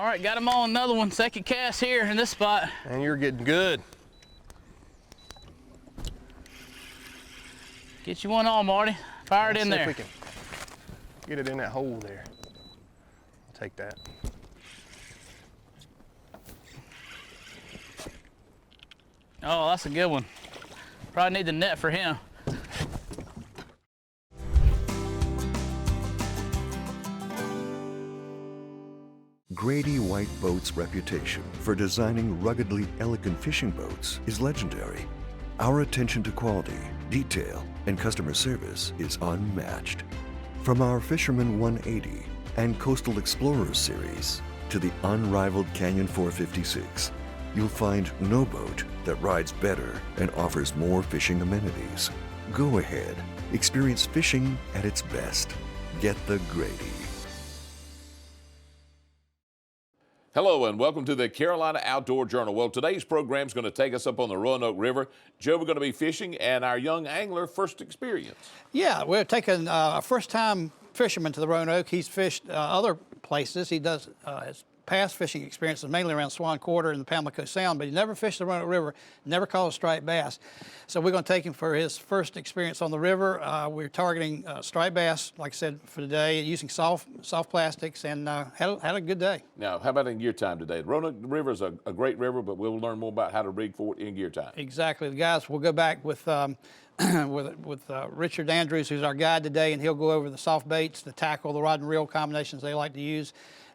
All right, got him on another one. Second cast here in this spot. And you're getting good. Get you one on, Marty. Fire it in there. Let's see if we can get it in that hole there. I'll take that. Oh, that's a good one. Probably need the net for him. Grady White Boats' reputation for designing ruggedly elegant fishing boats is legendary. Our attention to quality, detail, and customer service is unmatched. From our Fisherman 180 and Coastal Explorers series to the unrivaled Canyon 456, you'll find no boat that rides better and offers more fishing amenities. Go ahead, experience fishing at its best. Get the Grady. Hello and welcome to the Carolina Outdoor Journal. Well, today's program is going to take us up on the Roanoke River. Joe, we're going to be fishing and our young angler first experience. Yeah, we're taking a first-time fisherman to the Roanoke. He's fished other places. He does his past fishing experiences mainly around Swan Quarter and the Pamlico Sound, but he never fished the Roanoke River, never caught a striped bass. So we're going to take him for his first experience on the river. We're targeting striped bass, like I said, for today, using soft plastics, and had a good day. Now, how about in gear time today? The Roanoke River is a great river, but we'll learn more about how to rig for it in gear time. Exactly. The guys will go back with Richard Andrews, who's our guide today, and he'll go over the soft baits, the tackle, the rod and reel combinations they like to use.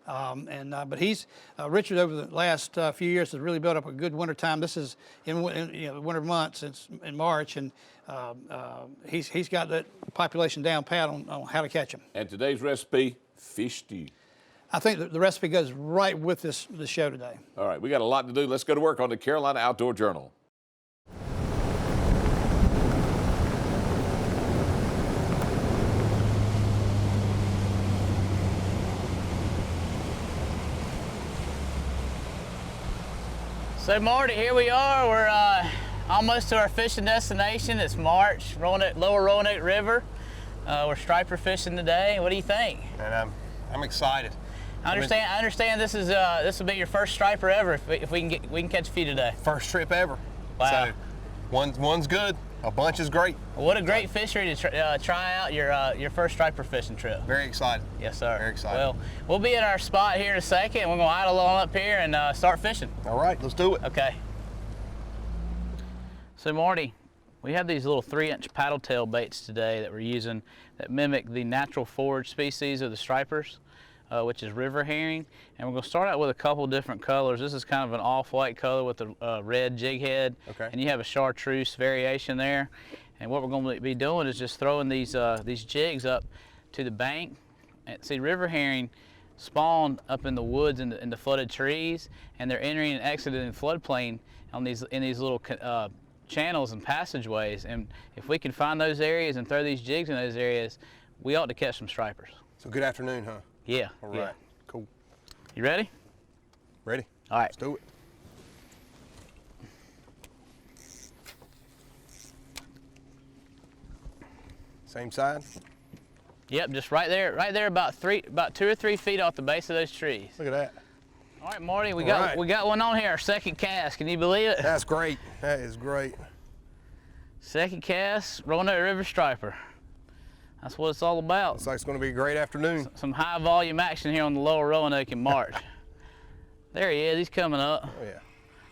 But he's Richard over the last few years has really built up a good winter time. This is in the winter months. It's in March, and he's got that population down pat on how to catch them. And today's recipe: fish stew. I think the recipe goes right with the show today. All right, we got a lot to do. Let's go to work on the Carolina Outdoor Journal. So Marty, here we are. We're almost to our fishing destination. It's March, Lower Roanoke River. We're striper fishing today. What do you think? And I'm excited. I understand this will be your first striper ever. If we can catch a few today. First trip ever. Wow. So one's good. A bunch is great. What a great fishery to try out your first striper fishing trip. Very excited. Yes, sir. Very excited. Well, we'll be at our spot here in a second. We're going to idle on up here and start fishing. All right, let's do it. Okay. So Marty, we have these little 3-inch paddle tail baits today that we're using that mimic the natural forage species of the stripers, which is river herring. And we're going to start out with a couple different colors. This is kind of an off-white color with a red jig head. Okay. And you have a chartreuse variation there. And what we're going to be doing is just throwing these jigs up to the bank. And see, river herring spawn up in the woods in the flooded trees, and they're entering and exiting the floodplain in these little channels and passageways. And if we can find those areas and throw these jigs in those areas, we ought to catch some stripers. So good afternoon, huh? Yeah. All right. Yeah. Cool. You ready? Ready? All right. Let's do it. Same side? Yep, just right there, about 2 or 3 feet off the base of those trees. Look at that. All right, Marty, we got one on here. Our second cast. Can you believe it? That's great. That is great. Second cast, Roanoke River striper. That's what it's all about. Looks like it's going to be a great afternoon. Some high volume action here on the Lower Roanoke in March. There he is. He's coming up. Oh yeah.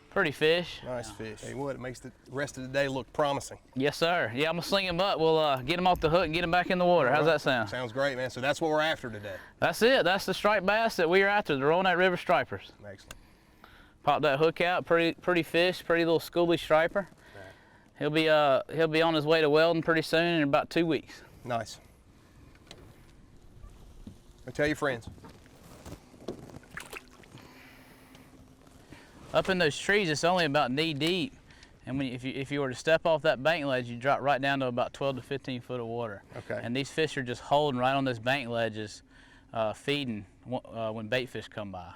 Pretty fish. Nice fish. Hey, what? It makes the rest of the day look promising. Yes, sir. Yeah, I'm gonna sling him up. We'll get him off the hook and get him back in the water. How's that sound? Sounds great, man. So that's what we're after today. That's it. That's the striped bass that we are after, the Roanoke River stripers. Excellent. Pop that hook out. Pretty fish. Pretty little schooly striper. Right. He'll be on his way to Weldon pretty soon in about 2 weeks. Nice. Go tell your friends. Up in those trees, it's only about knee deep, and if you were to step off that bank ledge, you drop right down to about 12 to 15 foot of water. Okay. And these fish are just holding right on those bank ledges, feeding when bait fish come by.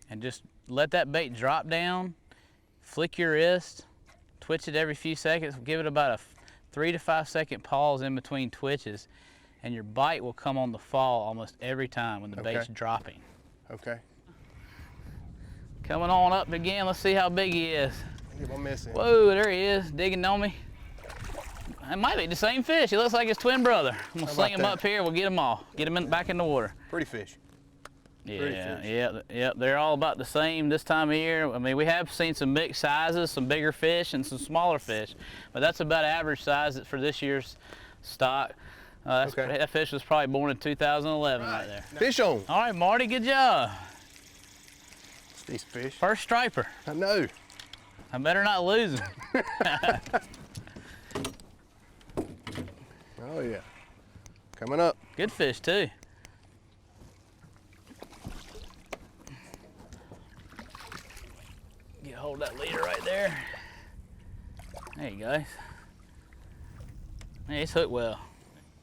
And just let that bait drop down, flick your wrist, twitch it every few seconds, give it about a 3 to 5 second pause in between twitches, and your bite will come on the fall almost every time when the bait's dropping. Okay. Coming on up again. Let's see how big he is. Get my mess in. Whoa, there he is, digging on me. It might be the same fish. He looks like his twin brother. I'm gonna sling him up here. We'll get them all. Get them back in the water. Pretty fish. Yeah. They're all about the same this time of year. I mean, we have seen some mixed sizes, some bigger fish and some smaller fish, but that's about average size for this year's stock. That fish was probably born in 2011 right there. Fish on. All right, Marty, good job. It's these fish. First striper. I know. I better not lose him. Oh yeah. Coming up. Good fish too. Get hold of that leader right there. There you go. Hey, it's hooked well.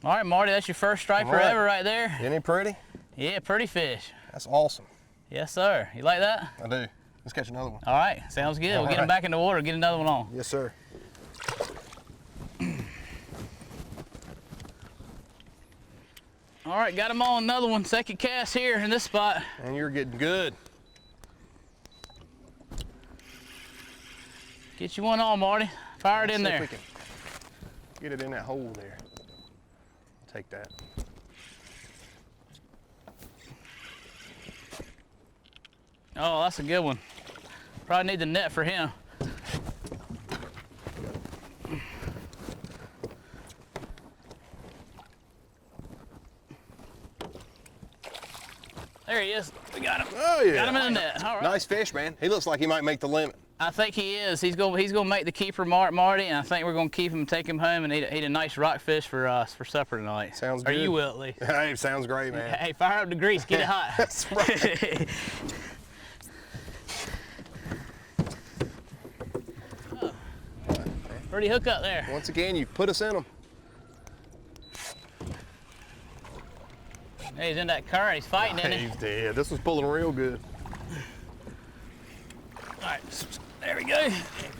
All right, Marty, that's your first striper ever right there. Isn't he pretty? Yeah, pretty fish. That's awesome. Yes, sir. You like that? I do. Let's catch another one. All right, sounds good. We'll get him back in the water, get another one on. Yes, sir. All right, got him on another one. Second cast here in this spot. And you're getting good. Get you one on, Marty. Fire it in Let's see there. if we can get it in that hole there. I'll take that. Oh, that's a good one. Probably need the net for him. There he is. We got him. Oh yeah. Got him in the net. All right. Nice fish, man. He looks like he might make the limit. I think he is. He's gonna make the keeper mark, Marty, and I think we're gonna keep him, take him home, and eat a nice rockfish for us for supper tonight. Sounds good. Or you will, at least. Hey, sounds great, man. Hey, fire up the grease, get it hot. That's right. Pretty hook up there. Once again, you put us in them. Hey, he's in that current. He's fighting, isn't he? He's dead. This was pulling real good. All right, there we go.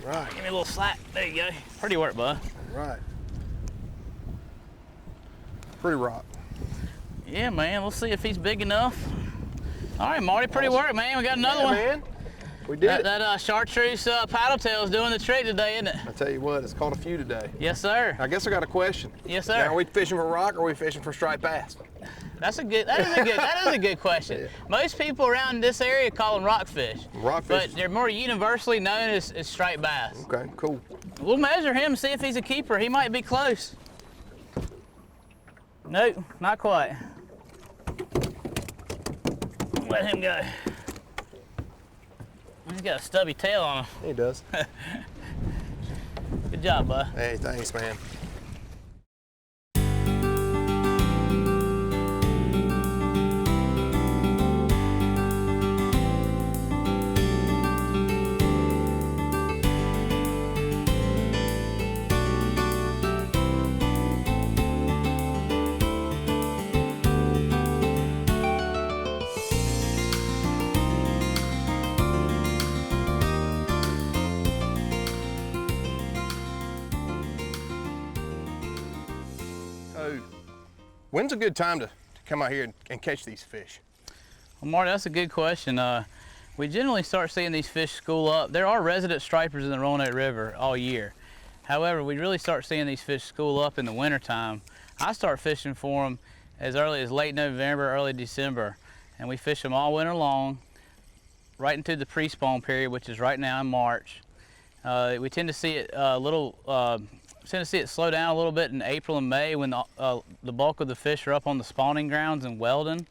Right. Give me a little slack. There you go. Pretty work, bud. Right. Pretty rock. Yeah, man. Let's see if he's big enough. All right, Marty. Pretty work, man. We got another one. Man. We did it. That chartreuse paddle tail is doing the trick today, isn't it? I tell you what, it's caught a few today. Yes, sir. I guess I got a question. Yes, sir. Now, are we fishing for rock or are we fishing for striped bass? That is a good question. Yeah. Most people around this area call them rockfish. Rockfish. But they're more universally known as striped bass. Okay, cool. We'll measure him and see if he's a keeper. He might be close. Nope, not quite. Let him go. He's got a stubby tail on him. He does. Good job, bud. Hey, thanks, man. When's a good time to come out here and catch these fish? Well, Marty, that's a good question. We generally start seeing these fish school up. There are resident stripers in the Roanoke River all year. However, we really start seeing these fish school up in the wintertime. I start fishing for them as early as late November, early December, and we fish them all winter long, right into the pre-spawn period, which is right now in March. We tend to see it slow down a little bit in April and May when the bulk of the fish are up on the spawning grounds in Weldon.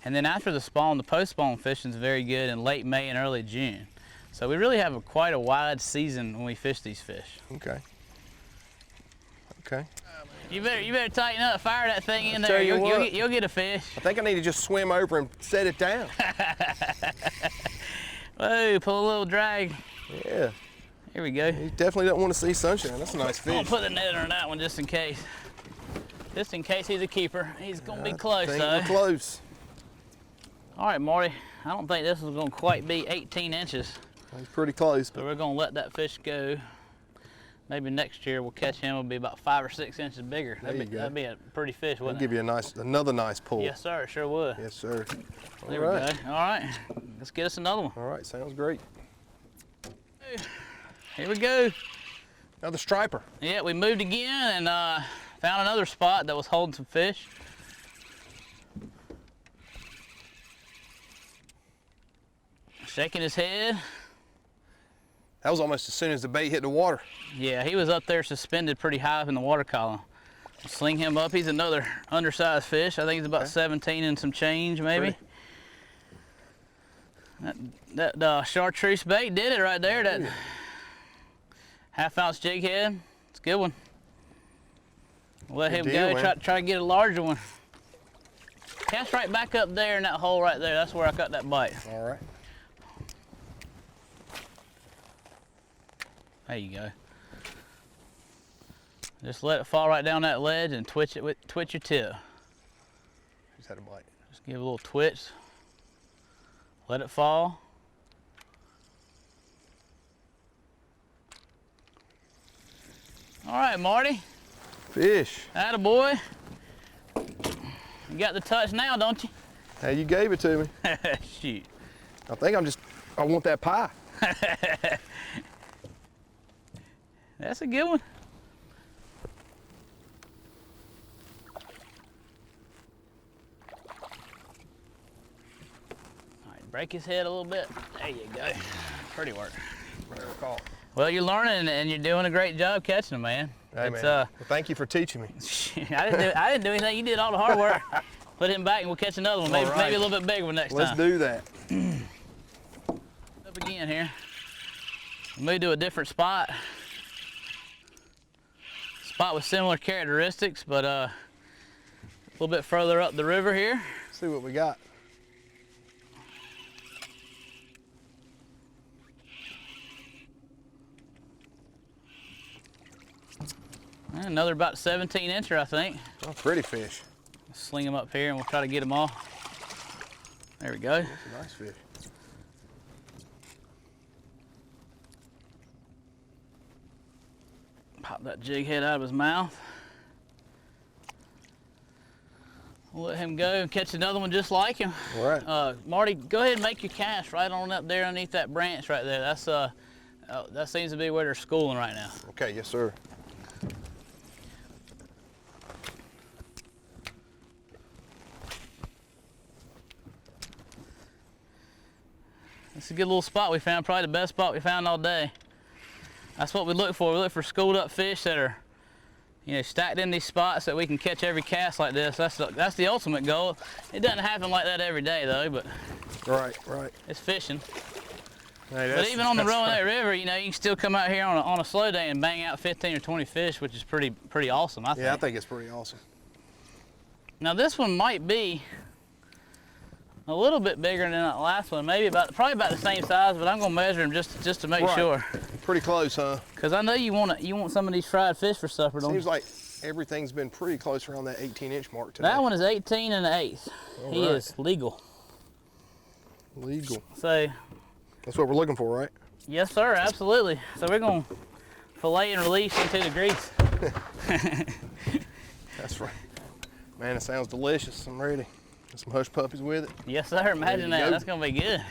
And then after the spawn, the post-spawn fishing is very good in late May and early June. So we really have quite a wide season when we fish these fish. Okay. Okay. You better tighten up, fire that thing in tell there. you You'll get a fish. I think I need to just swim over and set it down. Whoa, pull a little drag. Yeah. Here we go. You definitely don't want to see sunshine. That's a nice I'm gonna fish. put the net on that one just in case. Just in case he's a keeper. He's gonna be close I think though. we're close. All right, Marty. I don't think this is gonna quite be 18 inches. He's pretty close, So but we're gonna let that fish go. Maybe next year we'll catch him. It'll be about 5 or 6 inches bigger. There you go. That'd be a pretty fish, I'll wouldn't give it? you another nice pull. Yes, sir. Sure would. Yes, sir. There All we right. go. All right. let's get us another one. All right, sounds great. Here we go. Another striper. Yeah, we moved again and found another spot that was holding some fish. Shaking his head. That was almost as soon as the bait hit the water. Yeah, he was up there suspended pretty high up in the water column. Sling him up. He's another undersized fish. I think he's about 17 and some change, maybe. That chartreuse bait did it right there. That half-ounce jig head. It's a good one. We'll let him deal, go. Try to get a larger one. Cast right back up there in that hole right there. That's where I got that bite. All right. There you go. Just let it fall right down that ledge and twitch it with your tip. Just had a bite. Just give it a little twitch. Let it fall. All right, Marty. Fish. Attaboy. You got the touch now, don't you? Hey, you gave it to me. Shoot. I think I want that pie. That's a good one. All right, break his head a little bit. There you go. Pretty work. Well, you're learning and you're doing a great job catching them, man. Hey, man. Well, thank you for teaching me. I didn't do anything. You did all the hard work. Put him back and we'll catch another one. Maybe, maybe a little bit bigger one next time. Let's do that. Up again here. Move to a different spot. Spot with similar characteristics, but a little bit further up the river here. See what we got. Another about 17 incher, I think. Oh, pretty fish. Sling them up here and we'll try to get them all. There we go. That's a nice fish. Pop that jig head out of his mouth. We'll let him go and catch another one just like him. All right. Marty, go ahead and make your cast right on up there underneath that branch right there. That's that seems to be where they're schooling right now. Okay, yes, sir. It's a good little spot we found, probably the best spot we found all day. That's what we look for. We look for schooled up fish that are, you know, stacked in these spots so that we can catch every cast like this. That's the ultimate goal. It doesn't happen like that every day though, but Right. it's fishing. Hey, But even on the Roanoke River, you know, you can still come out here on a slow day and bang out 15 or 20 fish, which is pretty awesome, I think. Yeah, I think it's pretty awesome. Now this one might be a little bit bigger than that last one, probably about the same size, but I'm gonna measure him just to make sure. Pretty close, huh? Cause I know you want some of these fried fish for supper, don't you? Seems like everything's been pretty close around that 18-inch mark today. That one is 18 and an eighth. He is legal. Legal. So. That's what we're looking for, right? Yes, sir, absolutely. So we're gonna fillet and release into the grease. That's right. Man, it sounds delicious. I'm ready. Got some hush puppies with it. Yes, sir. Imagine that. That's gonna be good.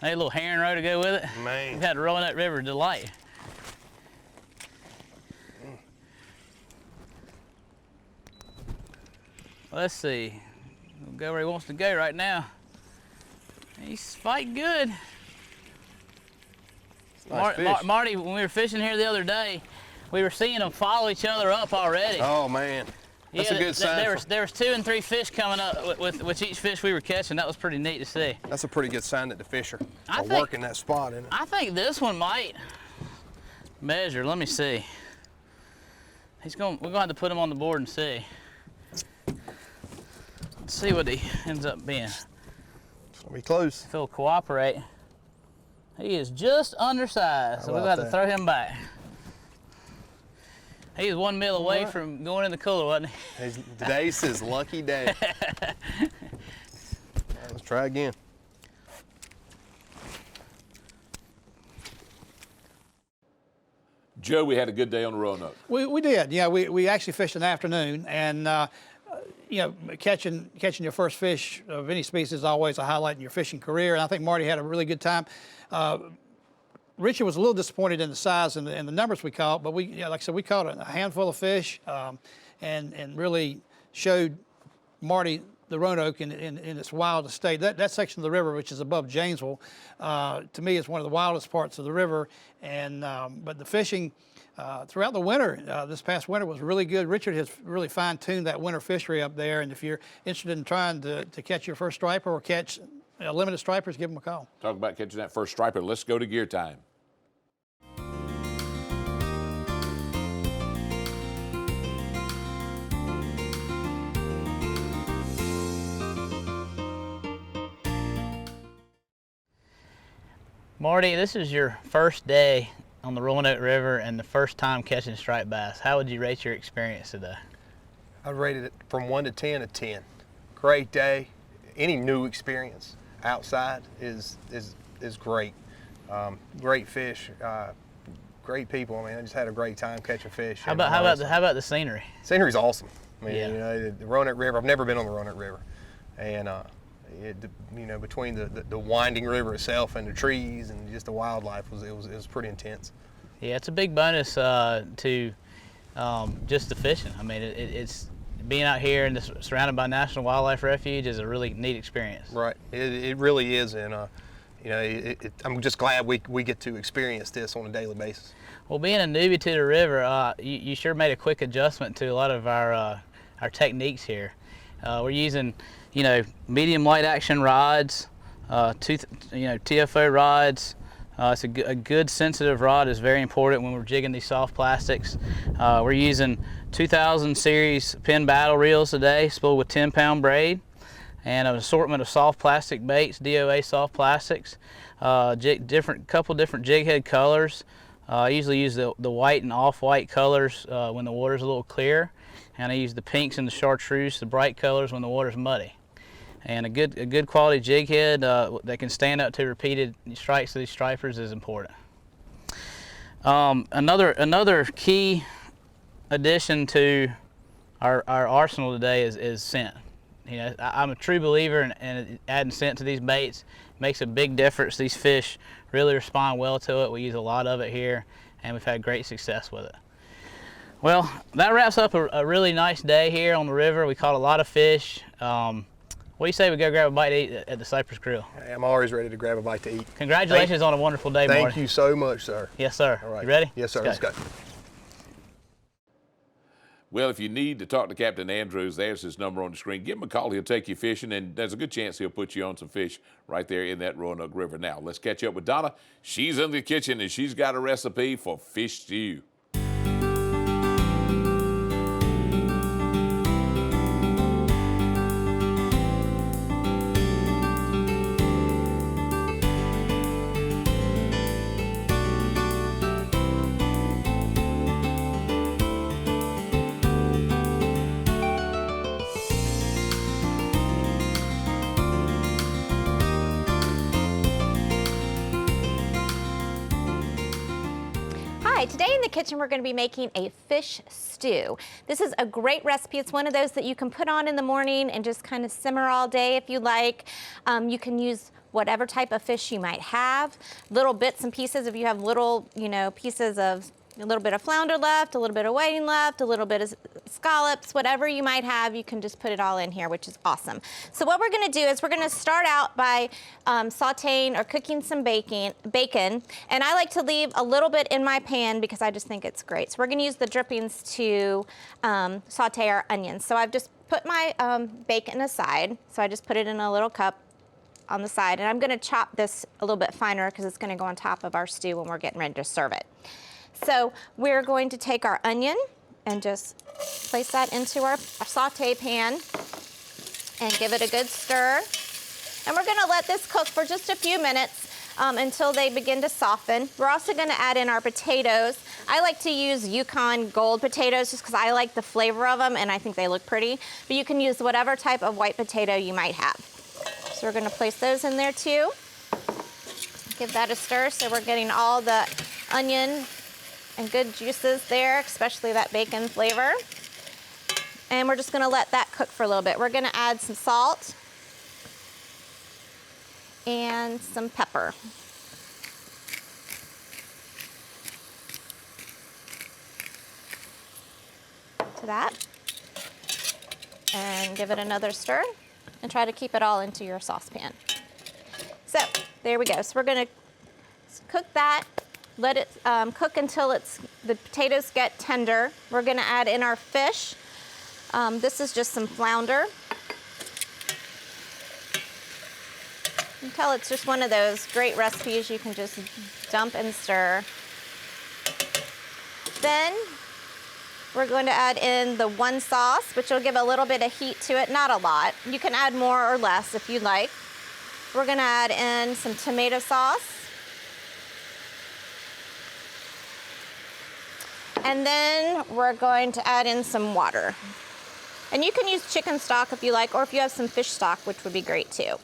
Maybe a little herring roe to go with it. Man. We've had Roanoke River delight. Let's see. We'll go where he wants to go right now. He's fighting good. Nice fish. Marty, when we were fishing here the other day, we were seeing them follow each other up already. Oh man, that's a good sign. There was 2 and 3 fish coming up with each fish we were catching. That was pretty neat to see. That's a pretty good sign that the fish are working that spot, isn't it? I think this one might measure. Let me see. We're gonna have to put him on the board and see. Let's see what he ends up being. It's gonna be close. If he'll cooperate. He is just undersized, so we're gonna have to throw him back. He was 1 meal away from going in the cooler, wasn't he? Today's his lucky day. Let's try again. Joe, we had a good day on the Roanoke. We did, yeah. We actually fished in the afternoon, and you know, catching your first fish of any species is always a highlight in your fishing career. And I think Marty had a really good time. Richard was a little disappointed in the size and the numbers we caught, but we, like I said, we caught a handful of fish and really showed Marty the Roanoke in its wildest state. That section of the river, which is above Janesville, to me is one of the wildest parts of the river. And but the fishing throughout the winter, this past winter was really good. Richard has really fine-tuned that winter fishery up there. And if you're interested in trying to catch your first striper or catch limited stripers, give him a call. Talk about catching that first striper. Let's go to gear time. Marty, this is your first day on the Roanoke River and the first time catching striped bass. How would you rate your experience today? I rated it from 1 to 10 a 10. Great day. Any new experience outside is great. Great fish, great people. I mean, I just had a great time catching fish. How about the scenery? Scenery's awesome. I mean, Yeah. you know, the Roanoke River. I've never been on the Roanoke River, and you know, between the winding river itself and the trees and just the wildlife, it was pretty intense. Yeah, it's a big bonus to just the fishing. I mean, it's being out here and surrounded by National Wildlife Refuge is a really neat experience. Right, it really is, and you know, I'm just glad we get to experience this on a daily basis. Well, being a newbie to the river, you sure made a quick adjustment to a lot of our techniques here. We're using, you know, medium light action rods, TFO rods. It's a good sensitive rod is very important when we're jigging these soft plastics. We're using 2000 series Penn battle reels today, spooled with 10-pound braid, and an assortment of soft plastic baits, DOA soft plastics, couple different jig head colors. I usually use the white and off-white colors when the water's a little clear, and I use the pinks and the chartreuse, the bright colors, when the water's muddy. And a good quality jig head that can stand up to repeated strikes of these stripers is important. Another key addition to our arsenal today is scent. You know, I'm a true believer in adding scent to these baits. It makes a big difference. These fish really respond well to it. We use a lot of it here, and we've had great success with it. Well, that wraps up a really nice day here on the river. We caught a lot of fish. What do you say we go grab a bite to eat at the Cypress Grill? I'm always ready to grab a bite to eat. Congratulations on a wonderful day, Marty. Thank you so much, sir. Yes, sir. All right. You ready? Yes, sir. Let's go. Well, if you need to talk to Captain Andrews, there's his number on the screen. Give him a call. He'll take you fishing, and there's a good chance he'll put you on some fish right there in that Roanoke River. Now, let's catch up with Donna. She's in the kitchen, and she's got a recipe for fish stew. Today in the kitchen we're going to be making a fish stew. This is a great recipe. It's one of those that you can put on in the morning and just kind of simmer all day if you like. You can use whatever type of fish you might have. Little bits and pieces, if you have little, you know, pieces of a little bit of flounder left, a little bit of whiting left, a little bit of scallops, whatever you might have, you can just put it all in here, which is awesome. So what we're gonna do is we're gonna start out by sauteing or cooking some bacon, and I like to leave a little bit in my pan because I just think it's great. So we're gonna use the drippings to saute our onions. So I've just put my bacon aside, so I just put it in a little cup on the side, and I'm gonna chop this a little bit finer because it's gonna go on top of our stew when we're getting ready to serve it. So we're going to take our onion and just place that into our saute pan and give it a good stir. And we're gonna let this cook for just a few minutes until they begin to soften. We're also gonna add in our potatoes. I like to use Yukon Gold potatoes just because I like the flavor of them and I think they look pretty. But you can use whatever type of white potato you might have. So we're gonna place those in there too. Give that a stir so we're getting all the onion and good juices there, especially that bacon flavor. And we're just gonna let that cook for a little bit. We're gonna add some salt and some pepper. To that. And give it another stir and try to keep it all into your saucepan. So there we go. So we're gonna cook that, let it cook until the potatoes get tender. We're gonna add in our fish. This is just some flounder. You can tell it's just one of those great recipes you can just dump and stir. Then we're going to add in the one sauce, which will give a little bit of heat to it, not a lot. You can add more or less if you'd like. We're gonna add in some tomato sauce. And then we're going to add in some water. And you can use chicken stock if you like, or if you have some fish stock, which would be great too.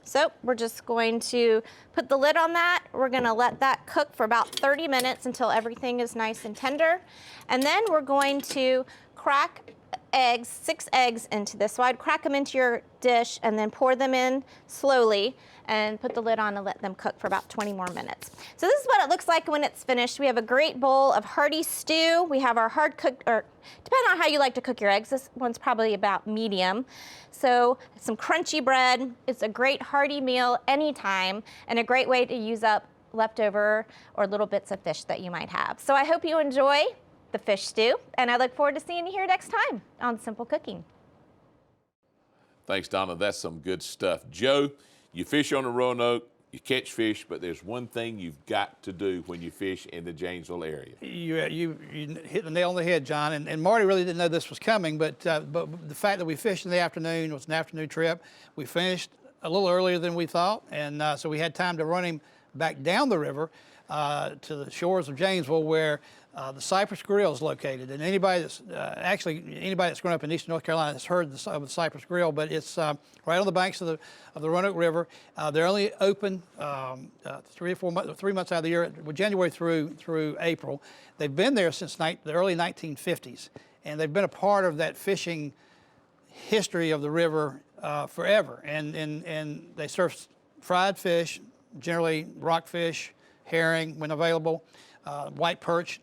So we're just going to put the lid on that. We're gonna let that cook for about 30 minutes until everything is nice and tender. And then we're going to crack eggs, 6 eggs into this. So I'd crack them into your dish and then pour them in slowly and put the lid on and let them cook for about 20 more minutes. So this is what it looks like when it's finished. We have a great bowl of hearty stew. We have our hard cooked, or depending on how you like to cook your eggs, this one's probably about medium. So some crunchy bread. It's a great hearty meal anytime and a great way to use up leftover or little bits of fish that you might have. So I hope you enjoy the fish stew, and I look forward to seeing you here next time on Simple Cooking. Thanks, Donna. That's some good stuff. Joe, you fish on the Roanoke, you catch fish, but there's one thing you've got to do when you fish in the Janesville area. You hit the nail on the head, John. And Marty really didn't know this was coming, but the fact that we fished in the afternoon, it was an afternoon trip. We finished a little earlier than we thought, and so we had time to run him back down the river to the shores of Janesville, where the Cypress Grill is located. And anybody that's anybody that's grown up in eastern North Carolina has heard of the Cypress Grill, but it's right on the banks of the Roanoke River. They're only open 3 months out of the year, January through April. They've been there since the early 1950s, and they've been a part of that fishing history of the river forever. And they serve fried fish, generally rockfish, herring when available, white perch,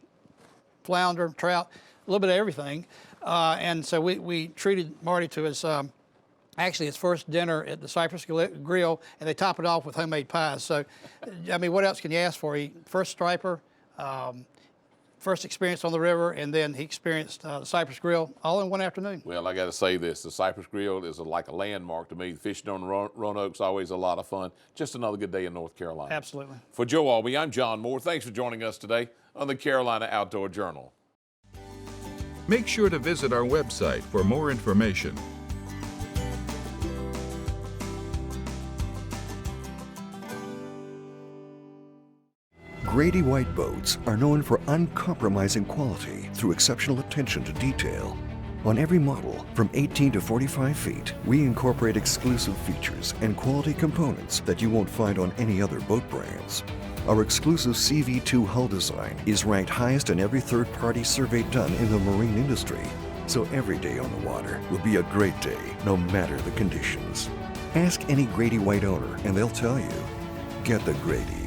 flounder, trout, a little bit of everything. And so we treated Marty to his first dinner at the Cypress Grill, and they top it off with homemade pies. So, I mean, what else can you ask for? First striper, first experience on the river, and then he experienced the Cypress Grill all in one afternoon. Well, I got to say this, the Cypress Grill is like a landmark to me. Fishing on the Roanoke's always a lot of fun. Just another good day in North Carolina. Absolutely. For Joe Albee, I'm John Moore. Thanks for joining us today on the Carolina Outdoor Journal. Make sure to visit our website for more information. Grady White boats are known for uncompromising quality through exceptional attention to detail. On every model, from 18 to 45 feet, we incorporate exclusive features and quality components that you won't find on any other boat brands. Our exclusive CV2 hull design is ranked highest in every third-party survey done in the marine industry. So every day on the water will be a great day, no matter the conditions. Ask any Grady White owner and they'll tell you, get the Grady.